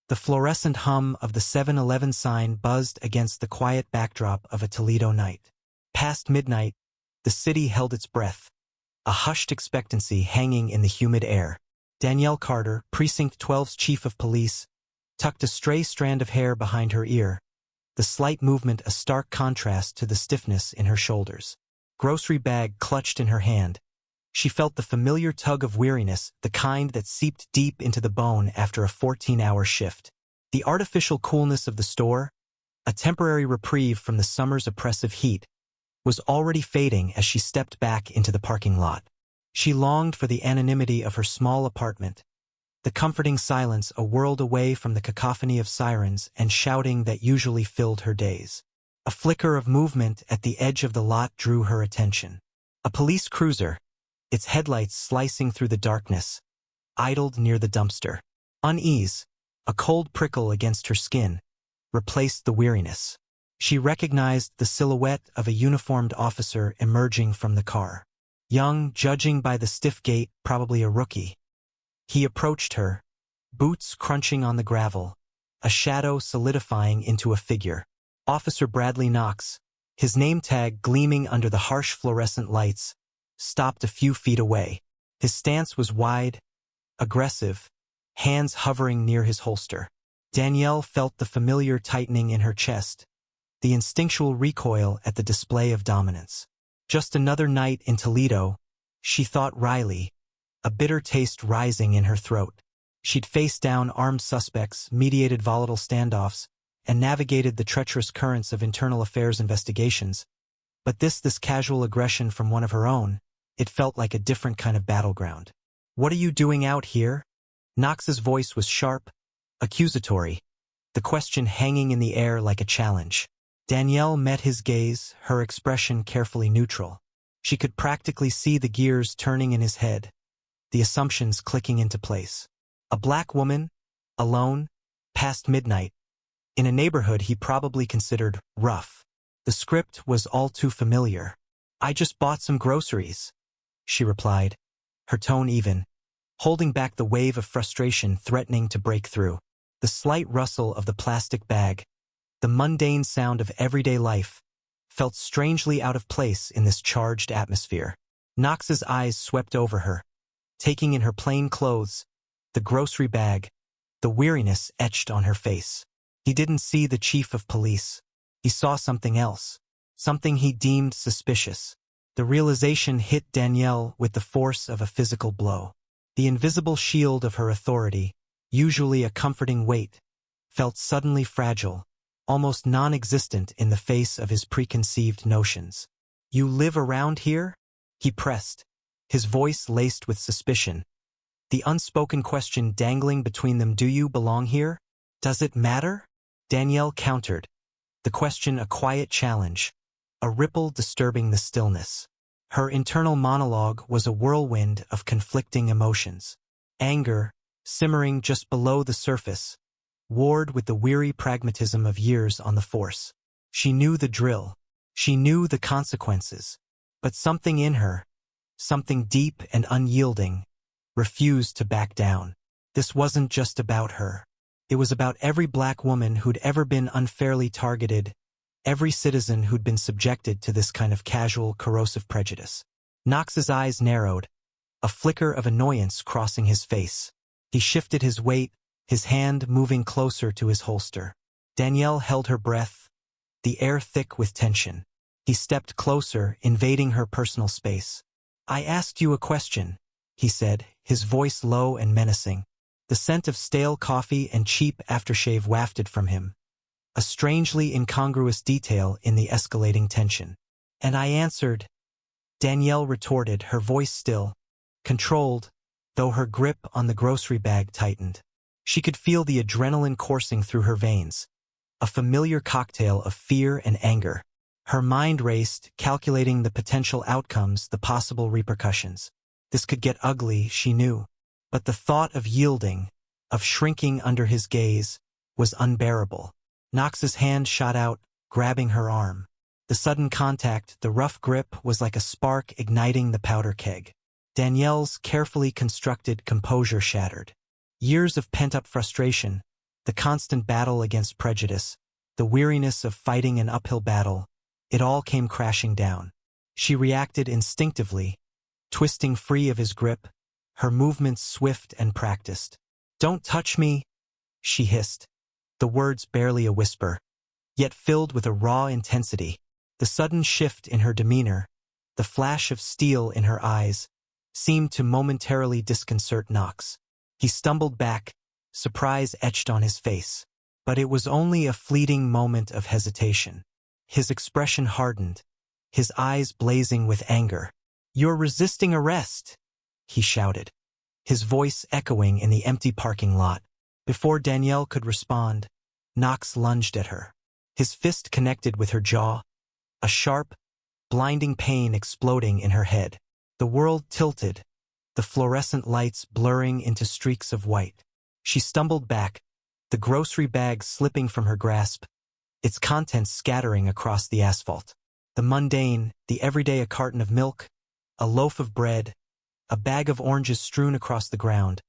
The fluorescent hum of the 7-Eleven sign buzzed against the quiet backdrop of a Toledo night. Past midnight, the city held its breath, a hushed expectancy hanging in the humid air. Danielle Carter, Precinct 12's chief of police, tucked a stray strand of hair behind her ear, the slight movement a stark contrast to the stiffness in her shoulders. Grocery bag clutched in her hand. She felt the familiar tug of weariness, the kind that seeped deep into the bone after a 14-hour shift. The artificial coolness of the store, a temporary reprieve from the summer's oppressive heat, was already fading as she stepped back into the parking lot. She longed for the anonymity of her small apartment, the comforting silence a world away from the cacophony of sirens and shouting that usually filled her days. A flicker of movement at the edge of the lot drew her attention. A police cruiser, its headlights slicing through the darkness, idled near the dumpster. Unease, a cold prickle against her skin, replaced the weariness. She recognized the silhouette of a uniformed officer emerging from the car. Young, judging by the stiff gait, probably a rookie. He approached her, boots crunching on the gravel, a shadow solidifying into a figure. Officer Bradley Knox, his name tag gleaming under the harsh fluorescent lights, stopped a few feet away. His stance was wide, aggressive, hands hovering near his holster. Danielle felt the familiar tightening in her chest, the instinctual recoil at the display of dominance. Just another night in Toledo, she thought wryly, a bitter taste rising in her throat. She'd faced down armed suspects, mediated volatile standoffs, and navigated the treacherous currents of internal affairs investigations. But this casual aggression from one of her own, it felt like a different kind of battleground. "What are you doing out here?" Knox's voice was sharp, accusatory, the question hanging in the air like a challenge. Danielle met his gaze, her expression carefully neutral. She could practically see the gears turning in his head, the assumptions clicking into place. A black woman, alone, past midnight, in a neighborhood he probably considered rough. The script was all too familiar. "I just bought some groceries," she replied, her tone even, holding back the wave of frustration threatening to break through. The slight rustle of the plastic bag, the mundane sound of everyday life, felt strangely out of place in this charged atmosphere. Knox's eyes swept over her, taking in her plain clothes, the grocery bag, the weariness etched on her face. He didn't see the chief of police. He saw something else, something he deemed suspicious. The realization hit Danielle with the force of a physical blow. The invisible shield of her authority, usually a comforting weight, felt suddenly fragile, almost non-existent in the face of his preconceived notions. "You live around here?" he pressed, his voice laced with suspicion, the unspoken question dangling between them. "Do you belong here? Does it matter?" Danielle countered, the question a quiet challenge, a ripple disturbing the stillness. Her internal monologue was a whirlwind of conflicting emotions. Anger, simmering just below the surface, warred with the weary pragmatism of years on the force. She knew the drill. She knew the consequences. But something in her, something deep and unyielding, refused to back down. This wasn't just about her. It was about every black woman who'd ever been unfairly targeted, every citizen who'd been subjected to this kind of casual, corrosive prejudice. Knox's eyes narrowed, a flicker of annoyance crossing his face. He shifted his weight, his hand moving closer to his holster. Danielle held her breath, the air thick with tension. He stepped closer, invading her personal space. "I asked you a question," he said, his voice low and menacing. The scent of stale coffee and cheap aftershave wafted from him, a strangely incongruous detail in the escalating tension. "And I answered," Danielle retorted, her voice still, controlled, though her grip on the grocery bag tightened. She could feel the adrenaline coursing through her veins, a familiar cocktail of fear and anger. Her mind raced, calculating the potential outcomes, the possible repercussions. This could get ugly, she knew. But the thought of yielding, of shrinking under his gaze, was unbearable. Knox's hand shot out, grabbing her arm. The sudden contact, the rough grip, was like a spark igniting the powder keg. Danielle's carefully constructed composure shattered. Years of pent-up frustration, The constant battle against prejudice, the weariness of fighting an uphill battle, it all came crashing down. She reacted instinctively, twisting free of his grip, her movements swift and practiced. "Don't touch me," she hissed, the words barely a whisper, yet filled with a raw intensity. The sudden shift in her demeanor, the flash of steel in her eyes, seemed to momentarily disconcert Knox. He stumbled back, surprise etched on his face. But it was only a fleeting moment of hesitation. His expression hardened, his eyes blazing with anger. "You're resisting arrest," he shouted, his voice echoing in the empty parking lot. Before Danielle could respond, Knox lunged at her. His fist connected with her jaw, a sharp, blinding pain exploding in her head. The world tilted, the fluorescent lights blurring into streaks of white. She stumbled back, the grocery bag slipping from her grasp, its contents scattering across the asphalt. The mundane, the everyday: a carton of milk, a loaf of bread, a bag of oranges strewn across the ground,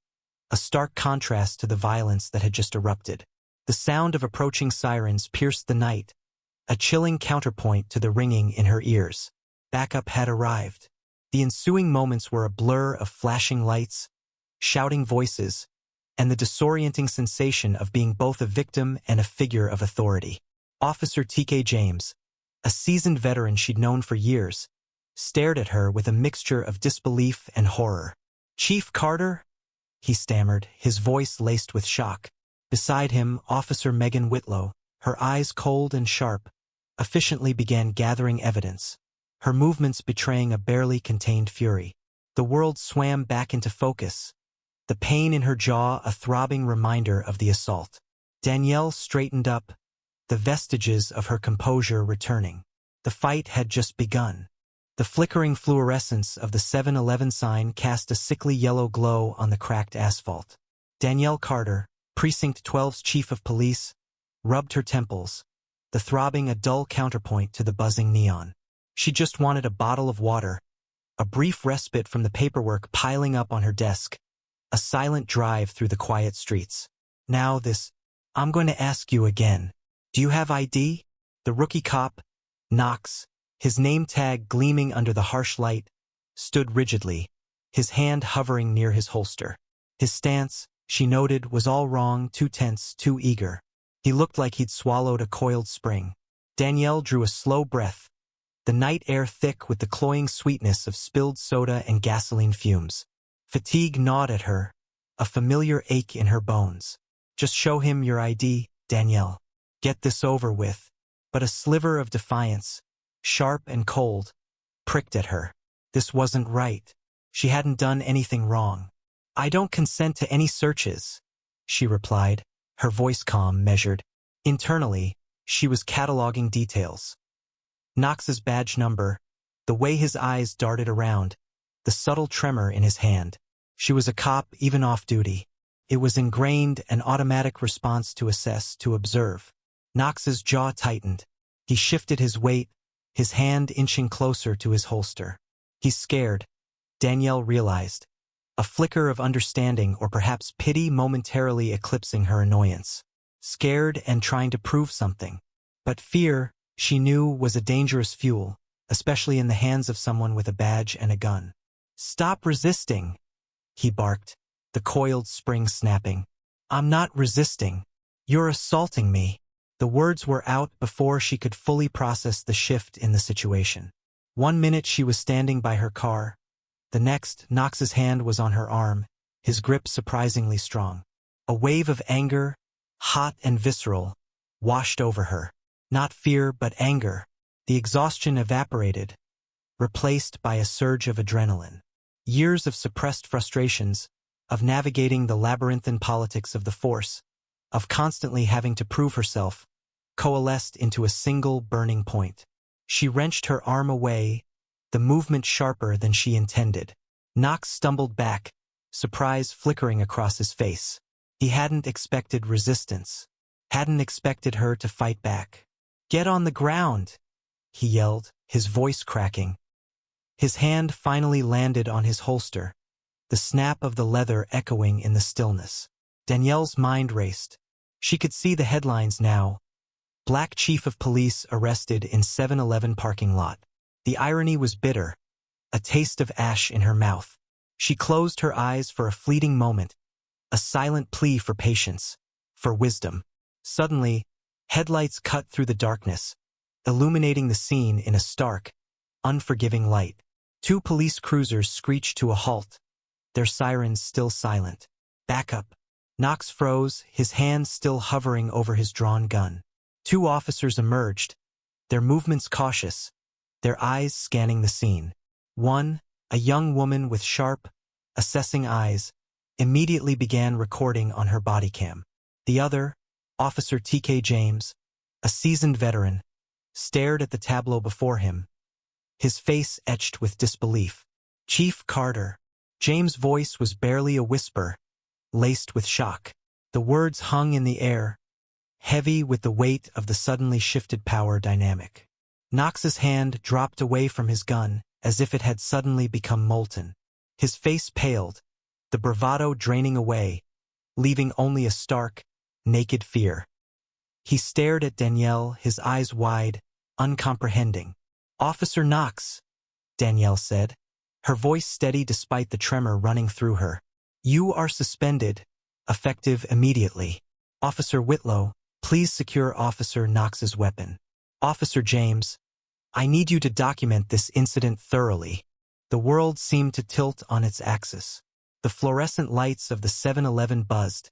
a stark contrast to the violence that had just erupted. The sound of approaching sirens pierced the night, a chilling counterpoint to the ringing in her ears. Backup had arrived. The ensuing moments were a blur of flashing lights, shouting voices, and the disorienting sensation of being both a victim and a figure of authority. Officer T.K. James, a seasoned veteran she'd known for years, stared at her with a mixture of disbelief and horror. "Chief Carter?" he stammered, his voice laced with shock. Beside him, Officer Megan Whitlow, her eyes cold and sharp, efficiently began gathering evidence, her movements betraying a barely contained fury. The world swam back into focus, the pain in her jaw a throbbing reminder of the assault. Danielle straightened up, the vestiges of her composure returning. The fight had just begun. The flickering fluorescence of the 7-Eleven sign cast a sickly yellow glow on the cracked asphalt. Danielle Carter, Precinct 12's chief of police, rubbed her temples, the throbbing a dull counterpoint to the buzzing neon. She just wanted a bottle of water, a brief respite from the paperwork piling up on her desk, a silent drive through the quiet streets. Now this, "I'm going to ask you again. Do you have ID?" The rookie cop, Knox, his name tag gleaming under the harsh light, stood rigidly, his hand hovering near his holster. His stance, she noted, was all wrong, too tense, too eager. He looked like he'd swallowed a coiled spring. Danielle drew a slow breath, the night air thick with the cloying sweetness of spilled soda and gasoline fumes. Fatigue gnawed at her, a familiar ache in her bones. "Just show him your ID, Danielle. Get this over with." But a sliver of defiance, sharp and cold, pricked at her. This wasn't right. She hadn't done anything wrong. "I don't consent to any searches," she replied, her voice calm, measured. Internally, she was cataloging details. Knox's badge number, the way his eyes darted around, the subtle tremor in his hand. She was a cop even off duty. It was ingrained, an automatic response to assess, to observe. Knox's jaw tightened. He shifted his weight, his hand inching closer to his holster. "He's scared," Danielle realized, a flicker of understanding or perhaps pity momentarily eclipsing her annoyance. Scared and trying to prove something. But fear, she knew, was a dangerous fuel, especially in the hands of someone with a badge and a gun. "Stop resisting," he barked, the coiled spring snapping. "I'm not resisting. You're assaulting me." The words were out before she could fully process the shift in the situation. 1 minute she was standing by her car. The next, Knox's hand was on her arm, his grip surprisingly strong. A wave of anger, hot and visceral, washed over her. Not fear, but anger. The exhaustion evaporated, replaced by a surge of adrenaline. Years of suppressed frustrations, of navigating the labyrinthine politics of the force, of constantly having to prove herself, coalesced into a single burning point. She wrenched her arm away, the movement sharper than she intended. Knox stumbled back, surprise flickering across his face. He hadn't expected resistance, hadn't expected her to fight back. "Get on the ground," he yelled, his voice cracking. His hand finally landed on his holster, the snap of the leather echoing in the stillness. Danielle's mind raced. She could see the headlines now. Black Chief of Police arrested in 7-Eleven parking lot. The irony was bitter, a taste of ash in her mouth. She closed her eyes for a fleeting moment, a silent plea for patience, for wisdom. Suddenly, headlights cut through the darkness, illuminating the scene in a stark, unforgiving light. 2 police cruisers screeched to a halt, their sirens still silent. Back up. Knox froze, his hands still hovering over his drawn gun. 2 officers emerged, their movements cautious, their eyes scanning the scene. One, a young woman with sharp, assessing eyes, immediately began recording on her body cam. The other, Officer T.K. James, a seasoned veteran, stared at the tableau before him, his face etched with disbelief. Chief Carter. James' voice was barely a whisper, laced with shock. The words hung in the air, heavy with the weight of the suddenly shifted power dynamic. Knox's hand dropped away from his gun, as if it had suddenly become molten. His face paled, the bravado draining away, leaving only a stark, naked fear. He stared at Danielle, his eyes wide, uncomprehending. "Officer Knox," Danielle said, her voice steady despite the tremor running through her. "You are suspended, effective immediately. Officer Whitlow, please secure Officer Knox's weapon. Officer James, I need you to document this incident thoroughly." The world seemed to tilt on its axis. The fluorescent lights of the 7-Eleven buzzed,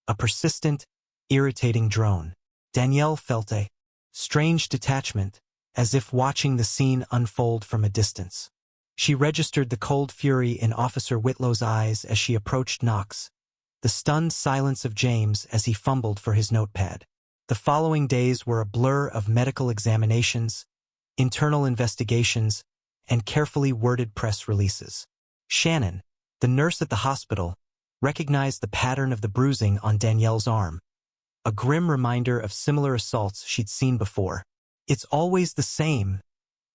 a persistent, irritating drone. Danielle felt a strange detachment, as if watching the scene unfold from a distance. She registered the cold fury in Officer Whitlow's eyes as she approached Knox, the stunned silence of James as he fumbled for his notepad. The following days were a blur of medical examinations, internal investigations, and carefully worded press releases. Shannon, the nurse at the hospital, recognized the pattern of the bruising on Danielle's arm, a grim reminder of similar assaults she'd seen before. "It's always the same,"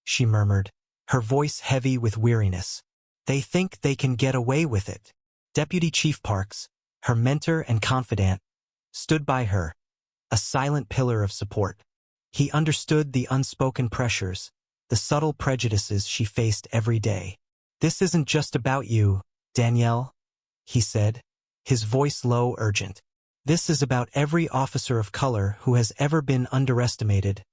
she murmured, her voice heavy with weariness. "They think they can get away with it." Deputy Chief Parks, her mentor and confidant, stood by her, a silent pillar of support. He understood the unspoken pressures, the subtle prejudices she faced every day. "This isn't just about you, Danielle," he said, his voice low, urgent. "This is about every officer of color who has ever been underestimated,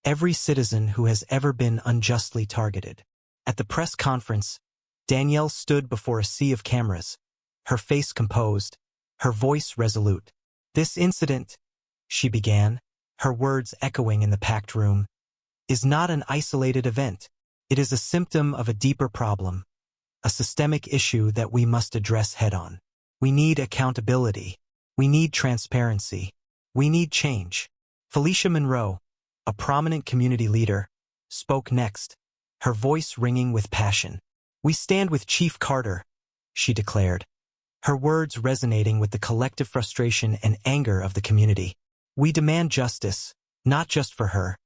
every citizen who has ever been unjustly targeted." At the press conference, Danielle stood before a sea of cameras, her face composed, her voice resolute. "This incident," she began, her words echoing in the packed room, "is not an isolated event. It is a symptom of a deeper problem, a systemic issue that we must address head-on. We need accountability. We need transparency. We need change." Felicia Monroe, a prominent community leader, spoke next, her voice ringing with passion. "We stand with Chief Carter," she declared, her words resonating with the collective frustration and anger of the community. "We demand justice, not just for her,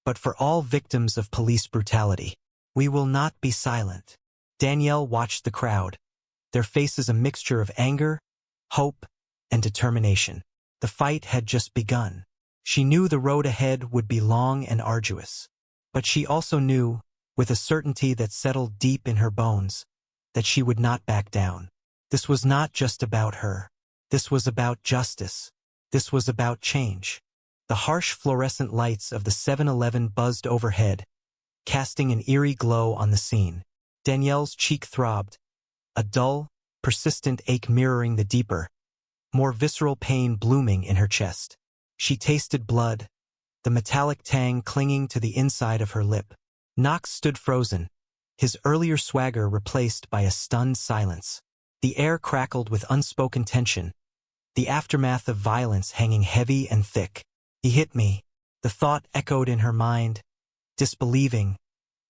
but for all victims of police brutality. We will not be silent." Danielle watched the crowd, their faces a mixture of anger, hope, and determination. The fight had just begun. She knew the road ahead would be long and arduous. But she also knew, with a certainty that settled deep in her bones, that she would not back down. This was not just about her. This was about justice. This was about change. The harsh fluorescent lights of the 7-Eleven buzzed overhead, casting an eerie glow on the scene. Danielle's cheek throbbed, a dull, persistent ache mirroring the deeper, more visceral pain blooming in her chest. She tasted blood, the metallic tang clinging to the inside of her lip. Knox stood frozen, his earlier swagger replaced by a stunned silence. The air crackled with unspoken tension, the aftermath of violence hanging heavy and thick. "He hit me," the thought echoed in her mind, disbelieving,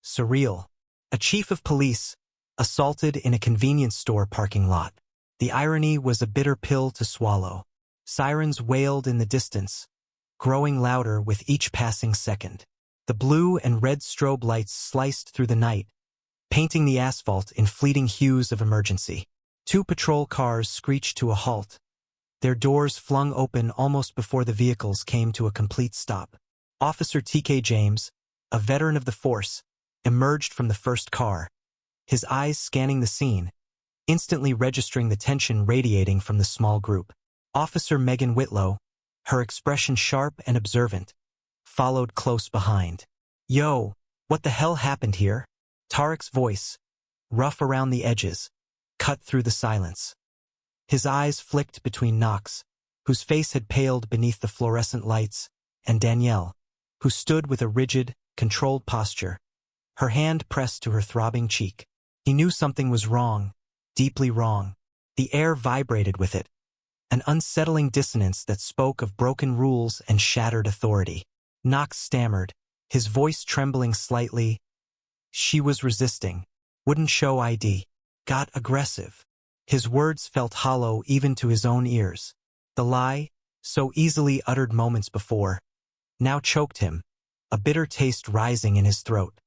surreal. A chief of police, assaulted in a convenience store parking lot. The irony was a bitter pill to swallow. Sirens wailed in the distance, growing louder with each passing second. The blue and red strobe lights sliced through the night, painting the asphalt in fleeting hues of emergency. 2 patrol cars screeched to a halt, their doors flung open almost before the vehicles came to a complete stop. Officer T.K. James, a veteran of the force, emerged from the first car, his eyes scanning the scene, instantly registering the tension radiating from the small group. Officer Megan Whitlow, her expression sharp and observant, followed close behind. "Yo, what the hell happened here?" Tarek's voice, rough around the edges, cut through the silence. His eyes flicked between Knox, whose face had paled beneath the fluorescent lights, and Danielle, who stood with a rigid, controlled posture, her hand pressed to her throbbing cheek. He knew something was wrong, deeply wrong. The air vibrated with it, an unsettling dissonance that spoke of broken rules and shattered authority. Knox stammered, his voice trembling slightly. She was resisting, wouldn't show ID, got aggressive. His words felt hollow even to his own ears. The lie, so easily uttered moments before, now choked him, a bitter taste rising in his throat.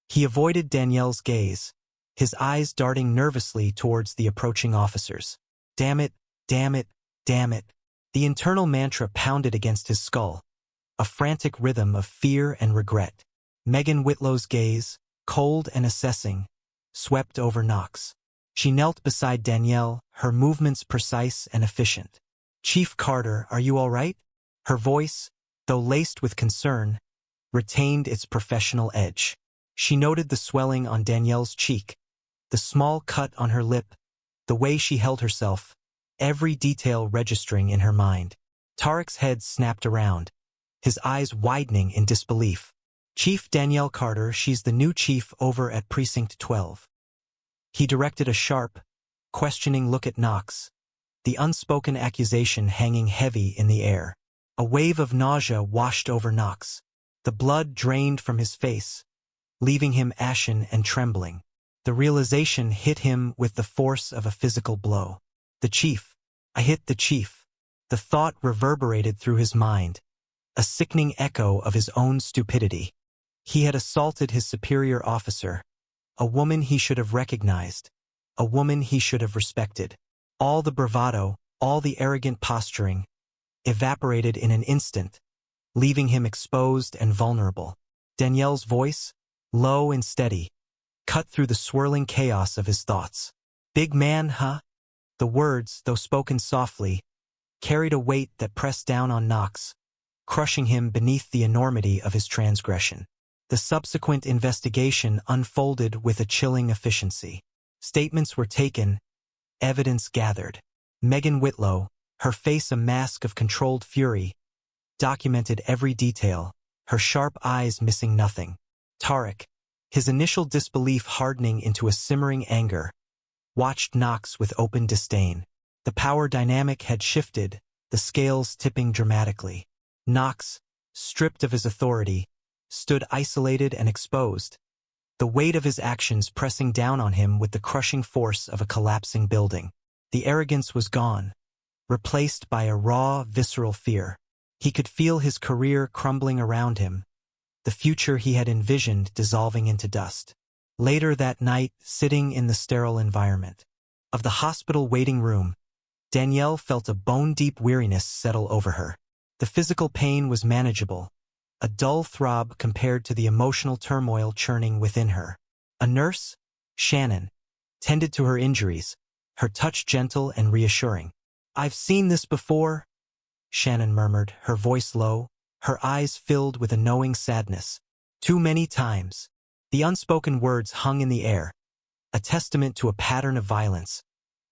He avoided Danielle's gaze, his eyes darting nervously towards the approaching officers. Damn it, damn it, damn it. The internal mantra pounded against his skull, a frantic rhythm of fear and regret. Megan Whitlow's gaze, cold and assessing, swept over Knox. She knelt beside Danielle, her movements precise and efficient. "Chief Carter, are you all right?" Her voice, though laced with concern, retained its professional edge. She noted the swelling on Danielle's cheek, the small cut on her lip, the way she held herself, every detail registering in her mind. Tarek's head snapped around, his eyes widening in disbelief. "Chief Danielle Carter, she's the new chief over at Precinct 12. He directed a sharp, questioning look at Knox, the unspoken accusation hanging heavy in the air. A wave of nausea washed over Knox. The blood drained from his face, leaving him ashen and trembling. The realization hit him with the force of a physical blow. The chief. I hit the chief. The thought reverberated through his mind, a sickening echo of his own stupidity. He had assaulted his superior officer, a woman he should have recognized, a woman he should have respected. All the bravado, all the arrogant posturing, evaporated in an instant, leaving him exposed and vulnerable. Danielle's voice, low and steady, cut through the swirling chaos of his thoughts. "Big man, huh?" The words, though spoken softly, carried a weight that pressed down on Knox, crushing him beneath the enormity of his transgression. The subsequent investigation unfolded with a chilling efficiency. Statements were taken, evidence gathered. Megan Whitlow, her face a mask of controlled fury, documented every detail, her sharp eyes missing nothing. Tarek, his initial disbelief hardening into a simmering anger, watched Knox with open disdain. The power dynamic had shifted, the scales tipping dramatically. Knox, stripped of his authority, stood isolated and exposed, the weight of his actions pressing down on him with the crushing force of a collapsing building. The arrogance was gone, replaced by a raw, visceral fear. He could feel his career crumbling around him, the future he had envisioned dissolving into dust. Later that night, sitting in the sterile environment of the hospital waiting room, Danielle felt a bone-deep weariness settle over her. The physical pain was manageable, a dull throb compared to the emotional turmoil churning within her. A nurse, Shannon, tended to her injuries, her touch gentle and reassuring. "I've seen this before," Shannon murmured, her voice low, her eyes filled with a knowing sadness. "Too many times." The unspoken words hung in the air, a testament to a pattern of violence,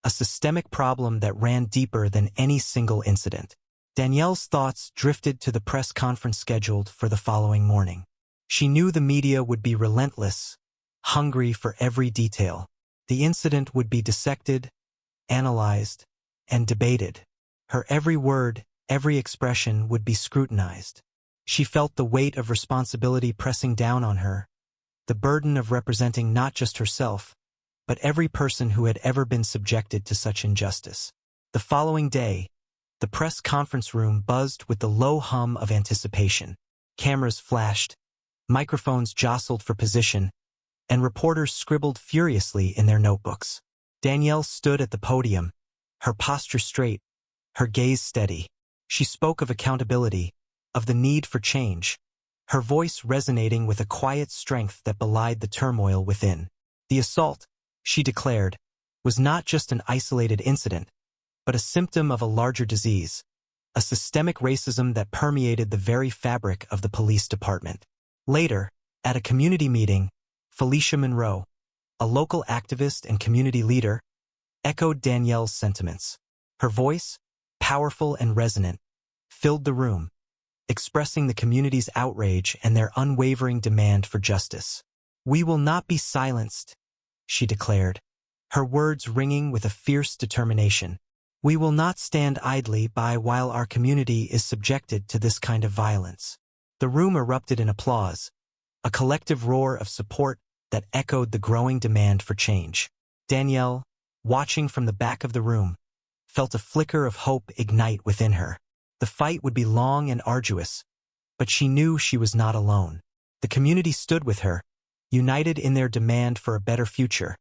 a systemic problem that ran deeper than any single incident. Danielle's thoughts drifted to the press conference scheduled for the following morning. She knew the media would be relentless, hungry for every detail. The incident would be dissected, analyzed, and debated. Her every word, every expression would be scrutinized. She felt the weight of responsibility pressing down on her, the burden of representing not just herself, but every person who had ever been subjected to such injustice. The following day, the press conference room buzzed with the low hum of anticipation. Cameras flashed, microphones jostled for position, and reporters scribbled furiously in their notebooks. Danielle stood at the podium, her posture straight, her gaze steady. She spoke of accountability, of the need for change, her voice resonating with a quiet strength that belied the turmoil within. The assault, she declared, was not just an isolated incident, but a symptom of a larger disease, a systemic racism that permeated the very fabric of the police department. Later, at a community meeting, Felicia Monroe, a local activist and community leader, echoed Danielle's sentiments. Her voice, powerful and resonant, filled the room, expressing the community's outrage and their unwavering demand for justice. "We will not be silenced," she declared, her words ringing with a fierce determination. "We will not stand idly by while our community is subjected to this kind of violence." The room erupted in applause, a collective roar of support that echoed the growing demand for change. Danielle, watching from the back of the room, felt a flicker of hope ignite within her. The fight would be long and arduous, but she knew she was not alone. The community stood with her, united in their demand for a better future,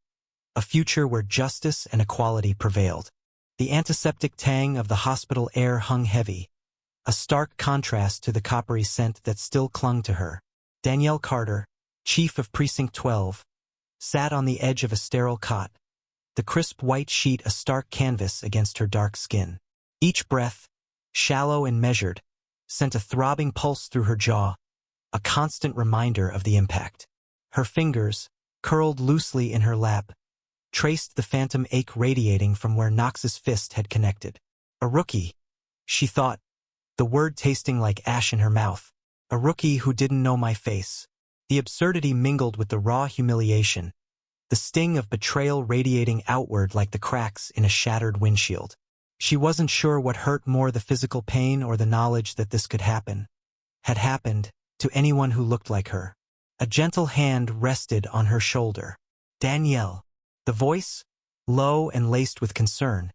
a future where justice and equality prevailed. The antiseptic tang of the hospital air hung heavy, a stark contrast to the coppery scent that still clung to her. Danielle Carter, chief of Precinct 12, sat on the edge of a sterile cot, the crisp white sheet a stark canvas against her dark skin. Each breath, shallow and measured, sent a throbbing pulse through her jaw, a constant reminder of the impact. Her fingers, curled loosely in her lap, traced the phantom ache radiating from where Knox's fist had connected. A rookie, she thought, the word tasting like ash in her mouth. A rookie who didn't know my face. The absurdity mingled with the raw humiliation, the sting of betrayal radiating outward like the cracks in a shattered windshield. She wasn't sure what hurt more, the physical pain or the knowledge that this could happen, had happened, to anyone who looked like her. A gentle hand rested on her shoulder. Danielle. The voice, low and laced with concern,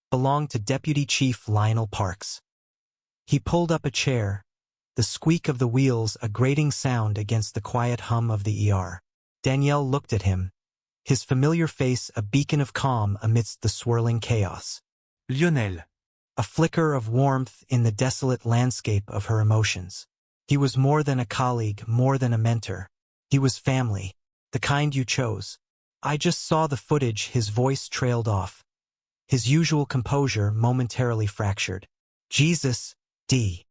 belonged to Deputy Chief Lionel Parks. He pulled up a chair, the squeak of the wheels a grating sound against the quiet hum of the ER. Danielle looked at him, his familiar face a beacon of calm amidst the swirling chaos. Lionel. A flicker of warmth in the desolate landscape of her emotions. He was more than a colleague, more than a mentor. He was family, the kind you chose. I just saw the footage. His voice trailed off, his usual composure momentarily fractured. Jesus, D.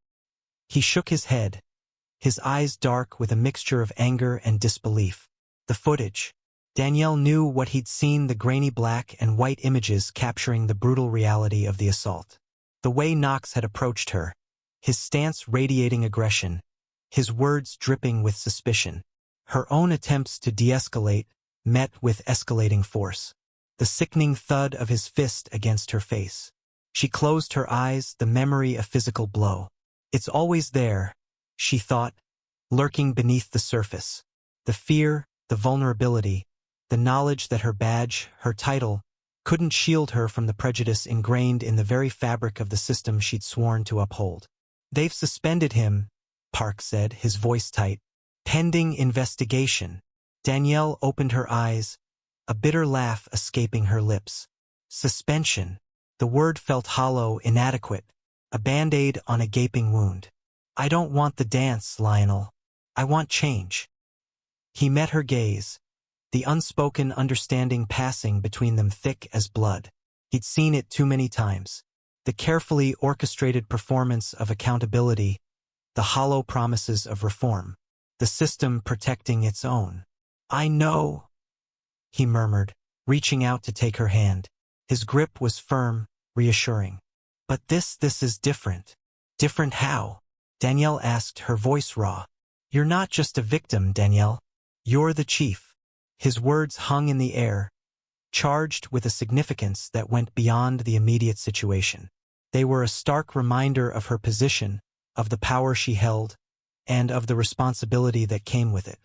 He shook his head, his eyes dark with a mixture of anger and disbelief. The footage. Danielle knew what he'd seen, the grainy black and white images capturing the brutal reality of the assault. The way Knox had approached her, his stance radiating aggression, his words dripping with suspicion. Her own attempts to de-escalate met with escalating force. The sickening thud of his fist against her face. She closed her eyes, the memory a physical blow. It's always there, she thought, lurking beneath the surface. The fear, the vulnerability, the knowledge that her badge, her title, couldn't shield her from the prejudice ingrained in the very fabric of the system she'd sworn to uphold. They've suspended him, Park said, his voice tight. Pending investigation. Danielle opened her eyes, a bitter laugh escaping her lips. Suspension. The word felt hollow, inadequate, a band-aid on a gaping wound. I don't want the dance, Lionel. I want change. He met her gaze, the unspoken understanding passing between them thick as blood. He'd seen it too many times. The carefully orchestrated performance of accountability, the hollow promises of reform, the system protecting its own. I know, he murmured, reaching out to take her hand. His grip was firm, reassuring. But this is different. Different how? Danielle asked, her voice raw. You're not just a victim, Danielle. You're the chief. His words hung in the air, charged with a significance that went beyond the immediate situation. They were a stark reminder of her position, of the power she held, and of the responsibility that came with it.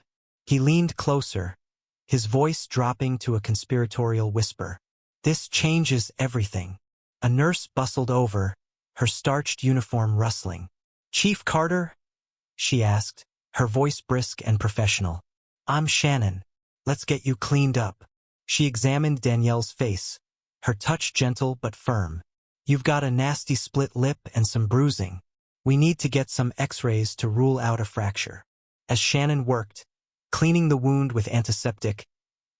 He leaned closer, his voice dropping to a conspiratorial whisper. This changes everything. A nurse bustled over, her starched uniform rustling. Chief Carter? She asked, her voice brisk and professional. I'm Shannon. Let's get you cleaned up. She examined Danielle's face, her touch gentle but firm. You've got a nasty split lip and some bruising. We need to get some x-rays to rule out a fracture. As Shannon worked, cleaning the wound with antiseptic,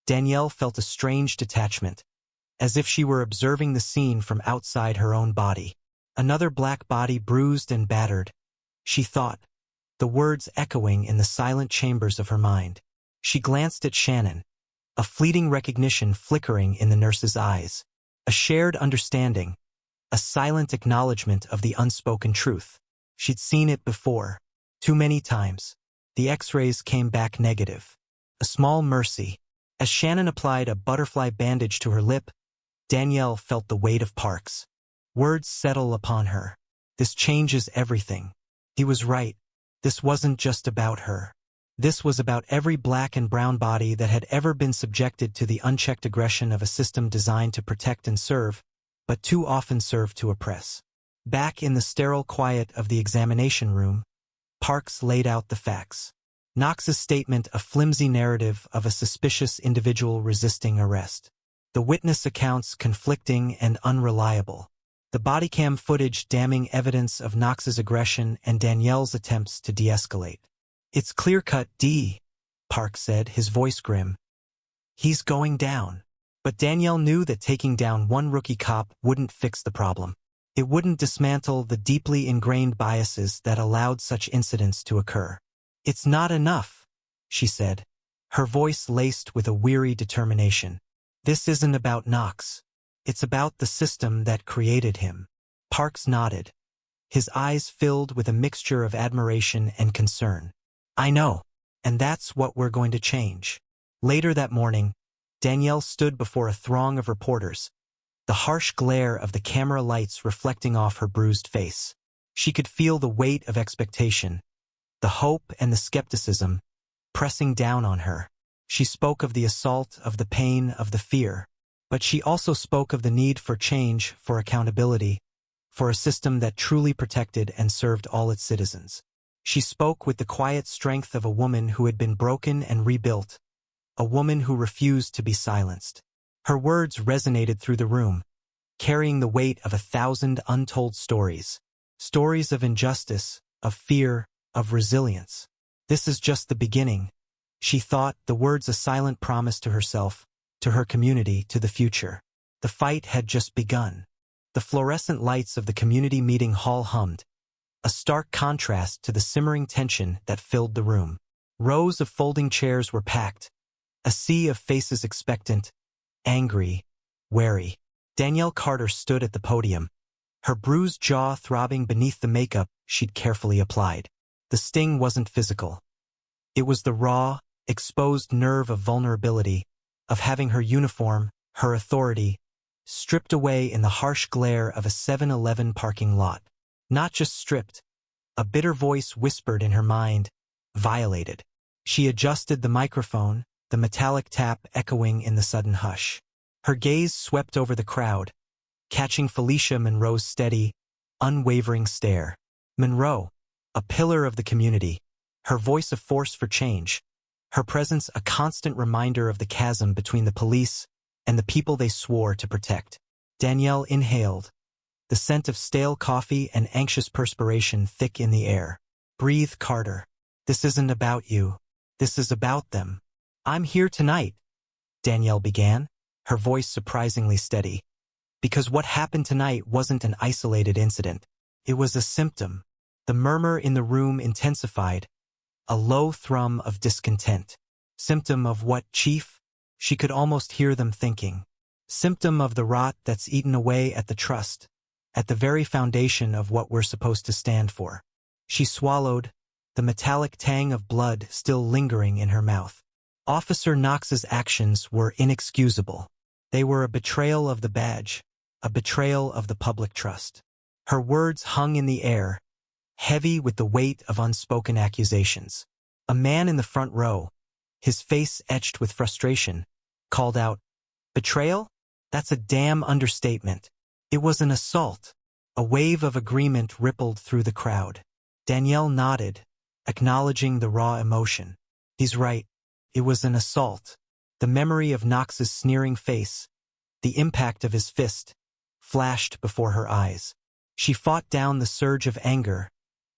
Danielle felt a strange detachment, as if she were observing the scene from outside her own body. Another black body bruised and battered, she thought, the words echoing in the silent chambers of her mind. She glanced at Shannon, a fleeting recognition flickering in the nurse's eyes. A shared understanding, a silent acknowledgement of the unspoken truth. She'd seen it before, too many times. The x-rays came back negative. A small mercy. As Shannon applied a butterfly bandage to her lip, Danielle felt the weight of Parks' words settle upon her. This changes everything. He was right. This wasn't just about her. This was about every black and brown body that had ever been subjected to the unchecked aggression of a system designed to protect and serve, but too often served to oppress. Back in the sterile quiet of the examination room, Parks laid out the facts. Knox's statement a flimsy narrative of a suspicious individual resisting arrest. The witness accounts conflicting and unreliable. The body cam footage damning evidence of Knox's aggression and Danielle's attempts to de-escalate. It's clear-cut, Parks said, his voice grim. He's going down. But Danielle knew that taking down one rookie cop wouldn't fix the problem. It wouldn't dismantle the deeply ingrained biases that allowed such incidents to occur. It's not enough, she said, her voice laced with a weary determination. This isn't about Knox. It's about the system that created him. Parks nodded, his eyes filled with a mixture of admiration and concern. I know, and that's what we're going to change. Later that morning, Danielle stood before a throng of reporters, the harsh glare of the camera lights reflecting off her bruised face. She could feel the weight of expectation, the hope and the skepticism, pressing down on her. She spoke of the assault, of the pain, of the fear. But she also spoke of the need for change, for accountability, for a system that truly protected and served all its citizens. She spoke with the quiet strength of a woman who had been broken and rebuilt, a woman who refused to be silenced. Her words resonated through the room, carrying the weight of 1,000 untold stories. Stories of injustice, of fear, of resilience. This is just the beginning, she thought, the words a silent promise to herself, to her community, to the future. The fight had just begun. The fluorescent lights of the community meeting hall hummed, a stark contrast to the simmering tension that filled the room. Rows of folding chairs were packed, a sea of faces expectant, angry, wary. Danielle Carter stood at the podium, her bruised jaw throbbing beneath the makeup she'd carefully applied. The sting wasn't physical. It was the raw, exposed nerve of vulnerability, of having her uniform, her authority, stripped away in the harsh glare of a 7-Eleven parking lot. Not just stripped, a bitter voice whispered in her mind, violated. She adjusted the microphone, the metallic tap echoing in the sudden hush. Her gaze swept over the crowd, catching Felicia Monroe's steady, unwavering stare. Monroe, a pillar of the community, her voice a force for change, her presence a constant reminder of the chasm between the police and the people they swore to protect. Danielle inhaled, the scent of stale coffee and anxious perspiration thick in the air. Breathe, Carter. This isn't about you. This is about them. I'm here tonight, Danielle began, her voice surprisingly steady, because what happened tonight wasn't an isolated incident. It was a symptom. The murmur in the room intensified, a low thrum of discontent. Symptom of what, Chief? She could almost hear them thinking. Symptom of the rot that's eaten away at the trust, at the very foundation of what we're supposed to stand for. She swallowed, the metallic tang of blood still lingering in her mouth. Officer Knox's actions were inexcusable. They were a betrayal of the badge, a betrayal of the public trust. Her words hung in the air, heavy with the weight of unspoken accusations. A man in the front row, his face etched with frustration, called out, "Betrayal? That's a damn understatement." It was an assault. A wave of agreement rippled through the crowd. Danielle nodded, acknowledging the raw emotion. He's right. It was an assault. The memory of Knox's sneering face, the impact of his fist, flashed before her eyes. She fought down the surge of anger,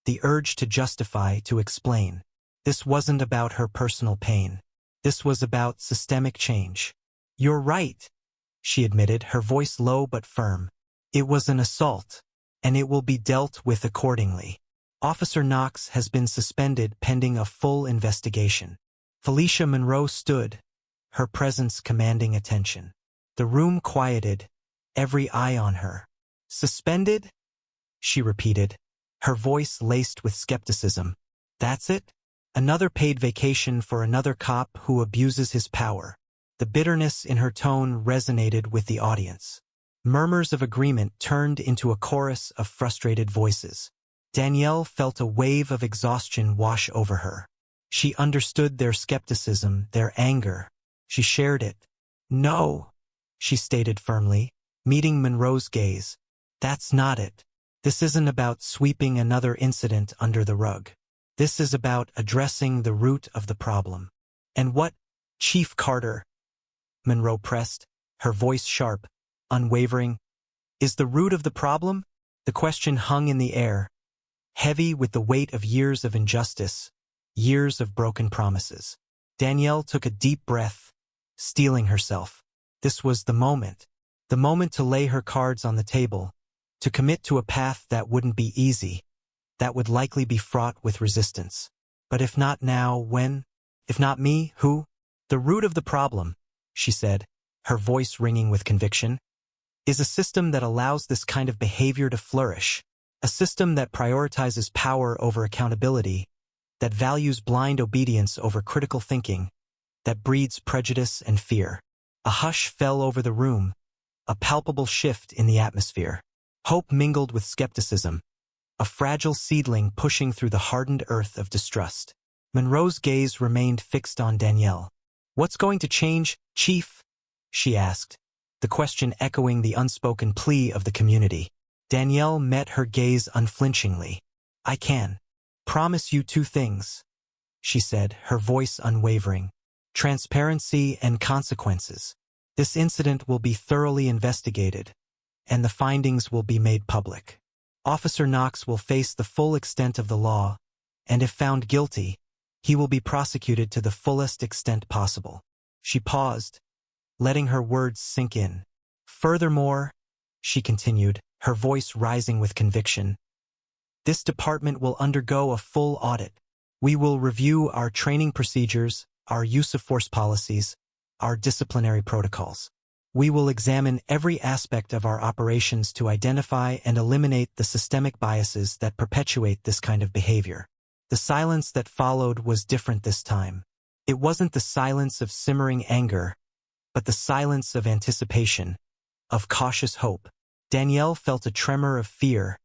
the urge to justify, to explain. This wasn't about her personal pain. This was about systemic change. "You're right," she admitted, her voice low but firm. "It was an assault, and it will be dealt with accordingly. Officer Knox has been suspended pending a full investigation." Felicia Monroe stood, her presence commanding attention. The room quieted, every eye on her. "Suspended?" she repeated, her voice laced with skepticism. "That's it? Another paid vacation for another cop who abuses his power." The bitterness in her tone resonated with the audience. Murmurs of agreement turned into a chorus of frustrated voices. Danielle felt a wave of exhaustion wash over her. She understood their skepticism, their anger. She shared it. "No," she stated firmly, meeting Monroe's gaze. "That's not it. This isn't about sweeping another incident under the rug. This is about addressing the root of the problem." "And what, Chief Carter?" Monroe pressed, her voice sharp, unwavering. "Is the root of the problem?" The question hung in the air, heavy with the weight of years of injustice, years of broken promises. Danielle took a deep breath, steeling herself. This was the moment to lay her cards on the table, to commit to a path that wouldn't be easy, that would likely be fraught with resistance. "But if not now, when? If not me, who?" "The root of the problem," she said, her voice ringing with conviction, "is a system that allows this kind of behavior to flourish, a system that prioritizes power over accountability, that values blind obedience over critical thinking, that breeds prejudice and fear." A hush fell over the room, a palpable shift in the atmosphere. Hope mingled with skepticism, a fragile seedling pushing through the hardened earth of distrust. Monroe's gaze remained fixed on Danielle. "What's going to change, Chief?" she asked, the question echoing the unspoken plea of the community. Danielle met her gaze unflinchingly. "I can promise you two things," she said, her voice unwavering. "Transparency and consequences. This incident will be thoroughly investigated, and the findings will be made public. Officer Knox will face the full extent of the law, and if found guilty, he will be prosecuted to the fullest extent possible." She paused, letting her words sink in. "Furthermore," she continued, her voice rising with conviction, "this department will undergo a full audit. We will review our training procedures, our use of force policies, our disciplinary protocols. We will examine every aspect of our operations to identify and eliminate the systemic biases that perpetuate this kind of behavior." The silence that followed was different this time. It wasn't the silence of simmering anger, but the silence of anticipation, of cautious hope. Danielle felt a tremor of fear,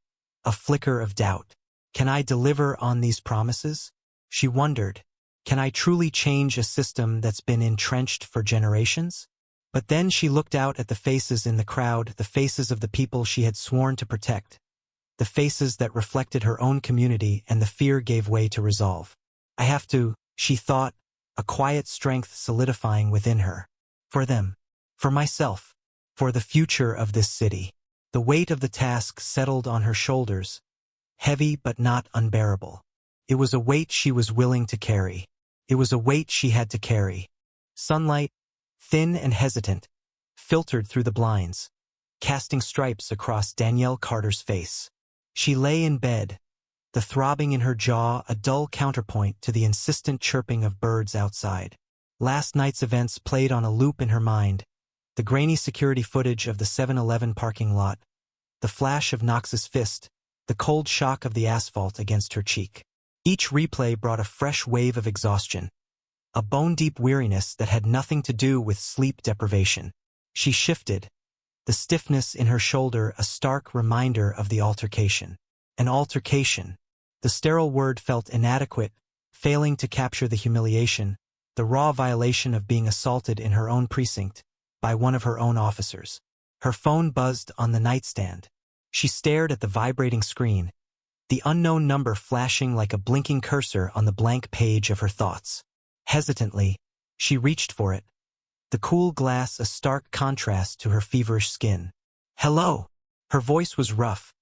a flicker of doubt. Can I deliver on these promises? She wondered. Can I truly change a system that's been entrenched for generations? But then she looked out at the faces in the crowd, the faces of the people she had sworn to protect, the faces that reflected her own community, and the fear gave way to resolve. I have to, she thought, a quiet strength solidifying within her. For them. For myself. For the future of this city. The weight of the task settled on her shoulders, heavy but not unbearable. It was a weight she was willing to carry. It was a weight she had to carry. Sunlight, thin and hesitant, filtered through the blinds, casting stripes across Danielle Carter's face. She lay in bed, the throbbing in her jaw a dull counterpoint to the insistent chirping of birds outside. Last night's events played on a loop in her mind, the grainy security footage of the 7-Eleven parking lot, the flash of Knox's fist, the cold shock of the asphalt against her cheek. Each replay brought a fresh wave of exhaustion, a bone-deep weariness that had nothing to do with sleep deprivation. She shifted, the stiffness in her shoulder a stark reminder of the altercation. An altercation. The sterile word felt inadequate, failing to capture the humiliation, the raw violation of being assaulted in her own precinct, by one of her own officers. Her phone buzzed on the nightstand. She stared at the vibrating screen, the unknown number flashing like a blinking cursor on the blank page of her thoughts. Hesitantly, she reached for it, the cool glass a stark contrast to her feverish skin. "Hello," Her voice was rough,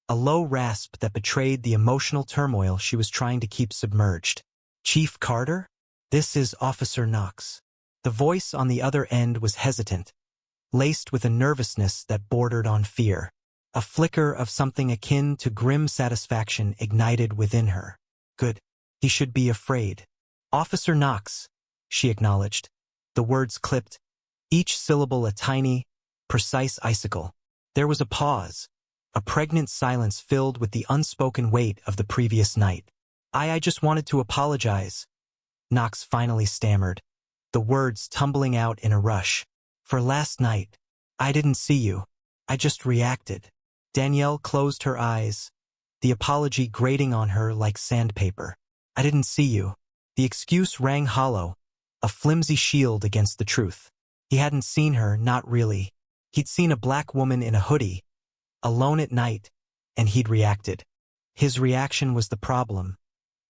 a low rasp that betrayed the emotional turmoil she was trying to keep submerged. "Chief Carter? This is Officer Knox." The voice on the other end was hesitant, laced with a nervousness that bordered on fear. A flicker of something akin to grim satisfaction ignited within her. "Good. He should be afraid." "Officer Knox," she acknowledged. The words clipped, each syllable a tiny, precise icicle. There was a pause, a pregnant silence filled with the unspoken weight of the previous night. I just wanted to apologize," Knox finally stammered, the words tumbling out in a rush. "For last night. I didn't see you. I just reacted." Danielle closed her eyes, the apology grating on her like sandpaper. "I didn't see you." The excuse rang hollow, a flimsy shield against the truth. He hadn't seen her, not really. He'd seen a black woman in a hoodie, alone at night, and he'd reacted. His reaction was the problem,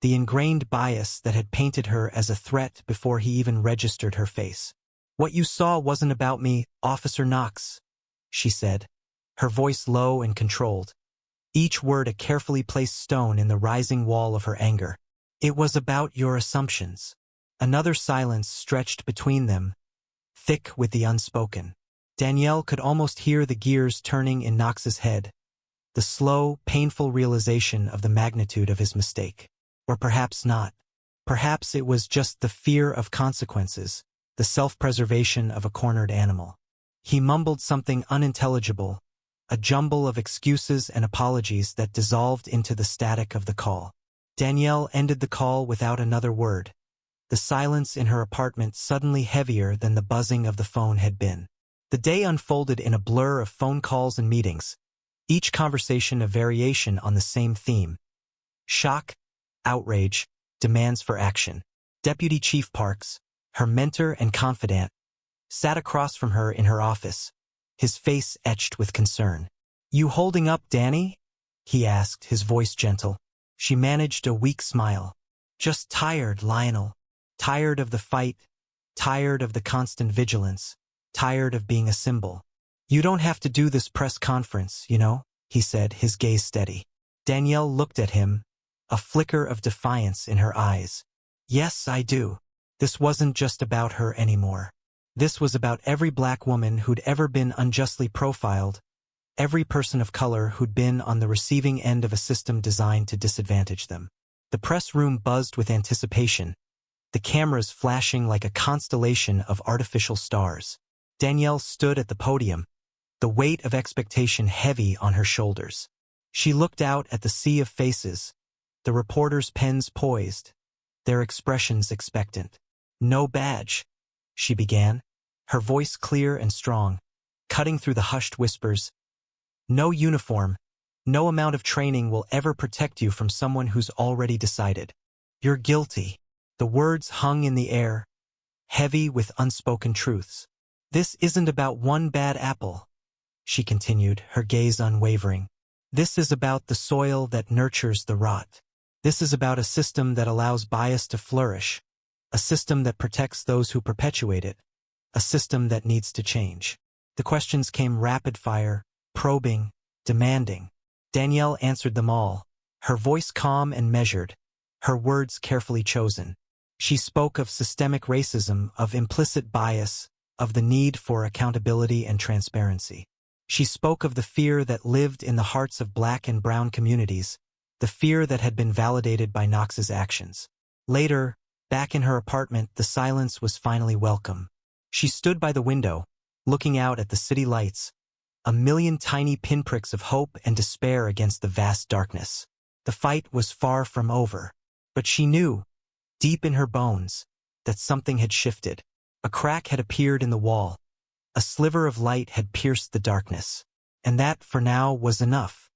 the ingrained bias that had painted her as a threat before he even registered her face. "What you saw wasn't about me, Officer Knox," she said, her voice low and controlled, each word a carefully placed stone in the rising wall of her anger. "It was about your assumptions." Another silence stretched between them, thick with the unspoken. Danielle could almost hear the gears turning in Knox's head, the slow, painful realization of the magnitude of his mistake. Or perhaps not. Perhaps it was just the fear of consequences, the self-preservation of a cornered animal. He mumbled something unintelligible, a jumble of excuses and apologies that dissolved into the static of the call. Danielle ended the call without another word, the silence in her apartment suddenly heavier than the buzzing of the phone had been. The day unfolded in a blur of phone calls and meetings, each conversation a variation on the same theme. Shock, outrage, demands for action. Deputy Chief Parks, her mentor and confidant, sat across from her in her office, his face etched with concern. "You holding up, Danny?" he asked, his voice gentle. She managed a weak smile. "Just tired, Lionel. Tired of the fight, tired of the constant vigilance, tired of being a symbol." "You don't have to do this press conference, you know," he said, his gaze steady. Danielle looked at him, a flicker of defiance in her eyes. "Yes, I do." This wasn't just about her anymore. This was about every black woman who'd ever been unjustly profiled, every person of color who'd been on the receiving end of a system designed to disadvantage them. The press room buzzed with anticipation, the cameras flashing like a constellation of artificial stars. Danielle stood at the podium, the weight of expectation heavy on her shoulders. She looked out at the sea of faces, the reporters' pens poised, their expressions expectant. "No badge," she began, her voice clear and strong, cutting through the hushed whispers. "No uniform, no amount of training will ever protect you from someone who's already decided. You're guilty." The words hung in the air, heavy with unspoken truths. "This isn't about one bad apple," she continued, her gaze unwavering. "This is about the soil that nurtures the rot. This is about a system that allows bias to flourish, a system that protects those who perpetuate it, a system that needs to change." The questions came rapid fire, probing, demanding. Danielle answered them all, her voice calm and measured, her words carefully chosen. She spoke of systemic racism, of implicit bias, of the need for accountability and transparency. She spoke of the fear that lived in the hearts of black and brown communities, the fear that had been validated by Knox's actions. Later, back in her apartment, the silence was finally welcome. She stood by the window, looking out at the city lights, a million tiny pinpricks of hope and despair against the vast darkness. The fight was far from over, but she knew, deep in her bones, that something had shifted. A crack had appeared in the wall. A sliver of light had pierced the darkness. And that, for now, was enough.